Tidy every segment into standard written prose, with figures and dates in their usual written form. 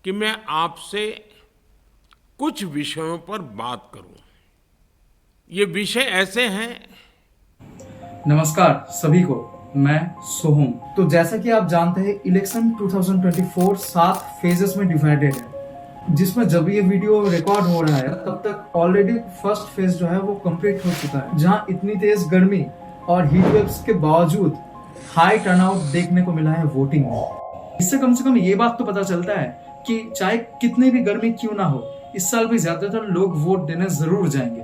कि मैं आपसे कुछ विषयों पर बात करूं। ये विषय ऐसे हैं। नमस्कार सभी को, मैं सोहम। तो जैसा कि आप जानते हैं, इलेक्शन 2024 7 फेजेस में डिवाइडेड है, जिसमें जब ये वीडियो रिकॉर्ड हो रहा है तब तक ऑलरेडी फर्स्ट फेज जो है वो कंप्लीट हो चुका है, जहां इतनी तेज गर्मी और हीट वेव्स के बावजूद हाई टर्नआउट देखने को मिला है वोटिंग में। इससे कम से कम ये बात तो पता चलता है कि चाहे कितनी भी गर्मी क्यों ना हो, इस साल भी ज्यादातर लोग वोट देने जरूर जाएंगे।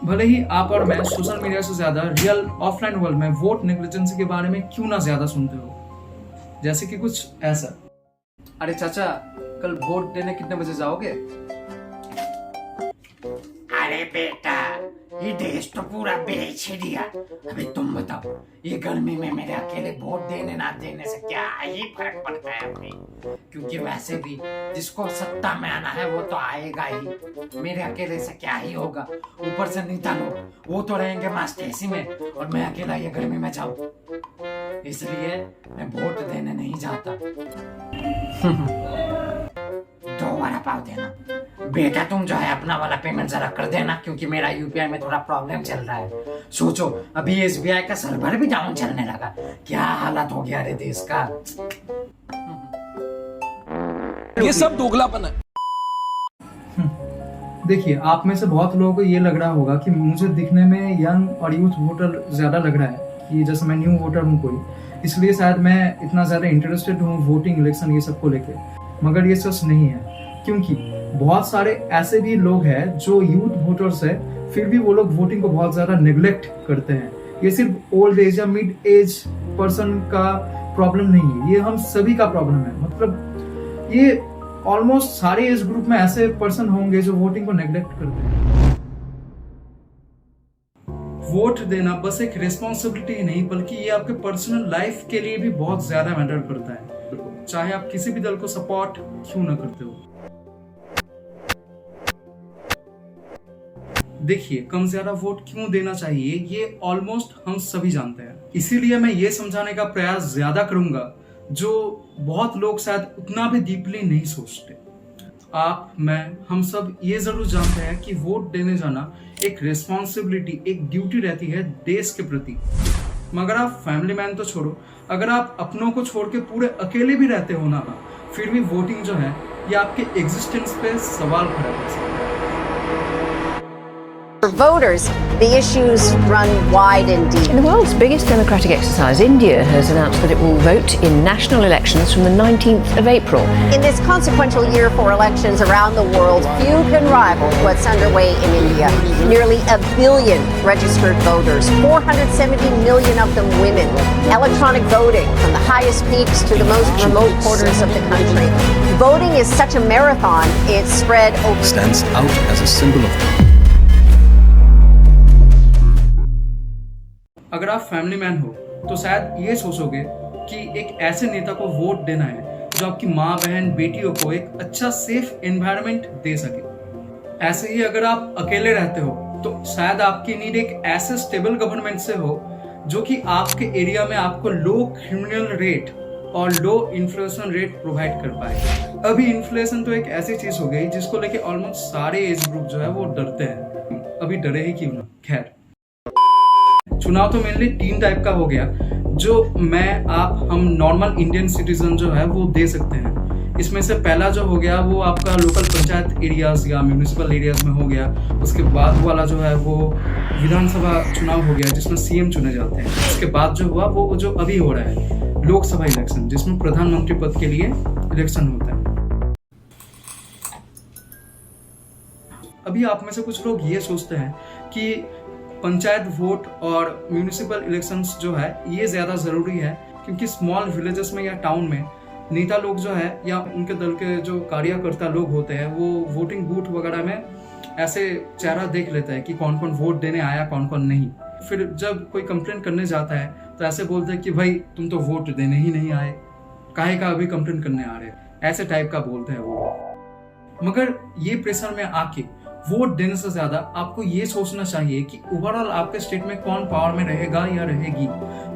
भले ही आप और मैं सोशल मीडिया से ज्यादा रियल ऑफलाइन वर्ल्ड में वोट नेग्लिजेंसी के बारे में क्यों ना ज्यादा सुनते हो। जैसे कि कुछ ऐसा, अरे चाचा कल वोट देने कितने बजे जाओगे? अरे बेटा, ये देश तो पूरा बेच ही दिया। अभी तुम बताओ, ये गर्मी में मेरे अकेले वोट देने ना देने से क्या ही फर्क पड़ता है अभी? क्योंकि वैसे भी जिसको सत्ता में आना है वो तो आएगा ही। मेरे अकेले से क्या ही होगा। ऊपर से नेता लोग वो तो रहेंगे मस्त एसी में, और मैं अकेला ये गर्मी में जाऊं। इसलिए मैं वोट देने नहीं जाता। 2 वड़ा पाव देना बेटा। तुम जो है अपना वाला पेमेंट जरा कर देना, क्योंकि मेरा यूपीआई में थोड़ा प्रॉब्लम चल रहा है। सोचो, अभी एसबीआई का सर्वर भी डाउन चलने लगा। क्या हालत हो गया रे देश का। ये सब दोगलापन है। देखिए, आप में से बहुत लोगों को ये लग रहा होगा कि मुझे दिखने में यंग और यूथ वोटर ज्यादा लग रहा है, कि जैसे मैं न्यू वोटर हूँ कोई, इसलिए शायद मैं इतना ज्यादा इंटरेस्टेड हूँ वोटिंग, इलेक्शन ये सब को लेके। मगर ये सच नहीं है, क्योंकि बहुत सारे ऐसे भी लोग हैं जो यूथ वोटर्स है, फिर भी वो लोग वोटिंग को बहुत ज्यादा नेग्लेक्ट करते हैं। ये सिर्फ ओल्ड एज या मिड एज पर्सन का प्रॉब्लम नहीं है, ये हम सभी का प्रॉब्लम है। मतलब ये ऑलमोस्ट सारे एज ग्रुप में ऐसे पर्सन होंगे जो वोटिंग को नेग्लेक्ट करते हैं। वोट देना बस एक रिस्पॉन्सिबिलिटी ही नहीं, बल्कि ये आपके पर्सनल लाइफ के लिए भी बहुत ज्यादा मैटर करता है, चाहे आप किसी भी दल को सपोर्ट क्यों ना करते हो। देखिए, कम ज्यादा वोट क्यों देना चाहिए ये ऑलमोस्ट हम सभी जानते हैं। इसीलिए मैं ये समझाने का प्रयास ज्यादा करूंगा जो बहुत लोग शायद उतना भी डीपली नहीं सोचते। आप, मैं, हम सब ये जरूर जानते हैं कि वोट देने जाना एक रिस्पॉन्सिबिलिटी, एक ड्यूटी रहती है देश के प्रति। मगर आप फैमिली मैन तो छोड़ो, अगर आप अपनों को छोड़ के पूरे अकेले भी रहते हो ना, फिर भी वोटिंग जो है ये आपके एग्जिस्टेंस पे सवाल खड़ा कर सकता है। For voters, the issues run wide and deep. In the world's biggest democratic exercise, India has announced that it will vote in national elections from the 19th of April. In this consequential year for elections around the world, few can rival what's underway in India. Nearly 1 billion registered voters, 470 million of them women. Electronic voting from the highest peaks to the most remote quarters of the country. Voting is such a marathon, it's spread over... Stands out as a symbol of... अगर आप family man हो तो शायद ये सोचोगे कि एक ऐसे नेता को वोट देना है जो आपकी माँ, बहन, बेटियों को एक अच्छा सेफ एनवायरनमेंट दे सके। ऐसे ही अगर आप अकेले रहते हो तो शायद आपकी नीड एक ऐसे स्टेबल गवर्नमेंट से हो जो कि आपके एरिया में आपको लो क्रिमिनल रेट और लो इन्फ्लेशन रेट प्रोवाइड कर पाए। अभी इन्फ्लेशन तो एक ऐसी चीज हो गई जिसको लेके ऑलमोस्ट सारे एज ग्रुप जो है वो डरते हैं। अभी डरे ही क्यों ना। खैर, चुनाव तो मेनली 3 टाइप का हो गया जो मैं, आप, हम नॉर्मल इंडियन सिटीजन जो है वो दे सकते हैं। इसमें से पहला जो हो गया वो आपका लोकल पंचायत एरियाज या म्यूनिसिपल एरियाज में हो गया। उसके बाद वाला जो है वो विधानसभा चुनाव हो गया जिसमें सीएम चुने जाते हैं। उसके बाद जो हुआ वो जो अभी हो रहा है लोकसभा इलेक्शन, जिसमें प्रधानमंत्री पद के लिए इलेक्शन होता है। अभी आप में से कुछ लोग ये सोचते हैं कि पंचायत वोट और म्यूनिसिपल इलेक्शंस जो है ये ज़्यादा ज़रूरी है, क्योंकि स्मॉल विलेजेस में या टाउन में नेता लोग जो है या उनके दल के जो कार्यकर्ता लोग होते हैं वो वोटिंग बूथ वगैरह में ऐसे चेहरा देख लेते हैं कि कौन कौन वोट देने आया, कौन कौन नहीं। फिर जब कोई कंप्लेन करने जाता है तो ऐसे बोलते हैं कि भाई तुम तो वोट देने ही नहीं आए, काहे का अभी कंप्लेन करने आ रहे, ऐसे टाइप का बोलते हैं वो। मगर ये प्रेशर में आके वोट देने से ज्यादा आपको ये सोचना चाहिए कि ओवरऑल आपके स्टेट में कौन पावर में रहेगा या रहेगी,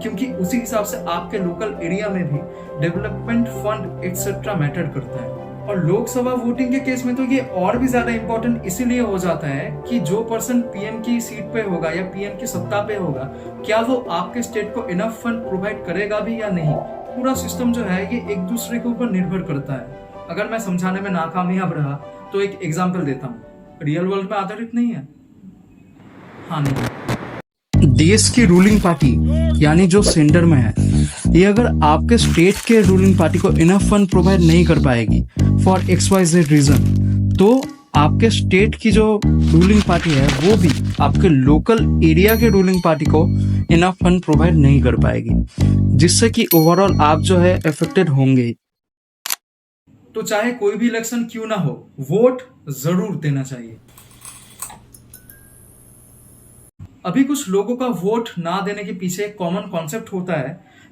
क्योंकि उसी हिसाब से आपके लोकल एरिया में भी डेवलपमेंट फंड एक्सेट्रा मैटर करता है। और लोकसभा वोटिंग के केस में तो ये और भी ज्यादा इंपॉर्टेंट इसीलिए हो जाता है कि जो पर्सन पीएम की सीट पे होगा या पीएम की सत्ता पे होगा, क्या वो आपके स्टेट को इनफ फंड प्रोवाइड करेगा भी या नहीं। पूरा सिस्टम जो है ये एक दूसरे के ऊपर निर्भर करता है। अगर मैं समझाने में नाकामयाब रहा तो एक एग्जाम्पल देता हूँ, रियल वर्ल्ड में आधारित नहीं है। हाँ, नहीं, देश की रूलिंग पार्टी यानी जो सेंटर में है, ये अगर आपके स्टेट के रूलिंग पार्टी को इनफ फंड प्रोवाइड नहीं कर पाएगी फॉर XYZ रीजन, तो आपके स्टेट की जो रूलिंग पार्टी है वो भी आपके लोकल एरिया के रूलिंग पार्टी को इनफ फंड प्रोवाइड नहीं कर पाएगी, जिससे कि ओवरऑल आप जो है अफेक्टेड होंगे। तो चाहे कोई भी इलेक्शन क्यों ना हो, वोट जरूर देना चाहिए। अभी कुछ लोगों का वोट ना देने के पीछे एक कॉमन कॉन्सेप्ट होता है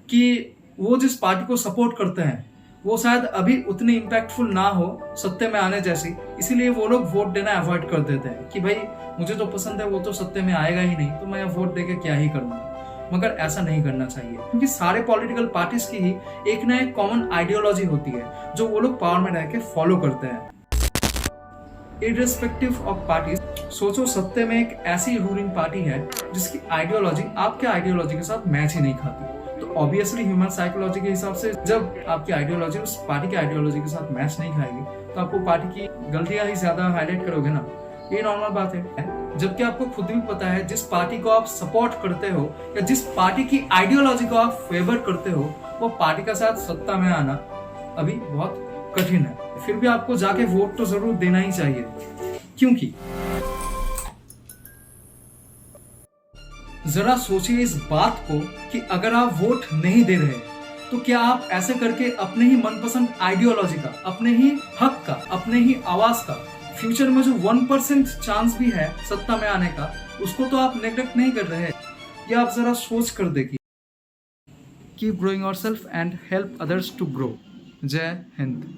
कि वो जिस पार्टी को सपोर्ट करते हैं वो शायद अभी उतनी इम्पैक्टफुल ना हो सत्ते में आने जैसी, इसीलिए वो लोग वोट देना अवॉइड कर देते हैं कि भाई मुझे तो पसंद है, वो तो सत्ते में आएगा ही नहीं, तो मैं वोट देके क्या ही करूंगा। मगर ऐसा नहीं करना चाहिए, क्योंकि सारे पॉलिटिकल पार्टीज की ही एक ना एक कॉमन आइडियोलॉजी होती है जो वो लोग पावर में रह के फॉलो करते हैं। इररिस्पेक्टिव ऑफ पार्टीज, सोचो सत्ते में एक ऐसी रूलिंग पार्टी है जिसकी आइडियोलॉजी आपके आइडियोलॉजी के साथ मैच ही नहीं खाती, तो ऑब्वियसली ह्यूमन साइकोलॉजी के हिसाब से जब आपकी आइडियोलॉजी उस पार्टी की आइडियोलॉजी के साथ मैच नहीं खाएगी तो आपको पार्टी की गलतियां ही ज्यादा हाईलाइट करोगे ना, ये नॉर्मल बात है। जबकि आपको खुद भी पता है जिस पार्टी को आप सपोर्ट करते हो या जिस पार्टी की आइडियोलॉजी को आप फेवर करते हो, वो पार्टी का साथ सत्ता में आना अभी बहुत कठिन है। फिर भी आपको जाके वोट तो जरूर देना ही चाहिए, क्योंकि जरा सोचिए इस बात को कि अगर आप वोट नहीं दे रहे तो क्या आप ऐसे करके अपने ही मनपसंद आइडियोलॉजी का, अपने ही हक का, अपने ही आवाज का, फ्यूचर में जो 1% चांस भी है सत्ता में आने का, उसको तो आप नेग्लेक्ट नहीं कर रहे। ये आप जरा सोच कर देखिए। Keep growing yourself and help others to grow. जय हिंद।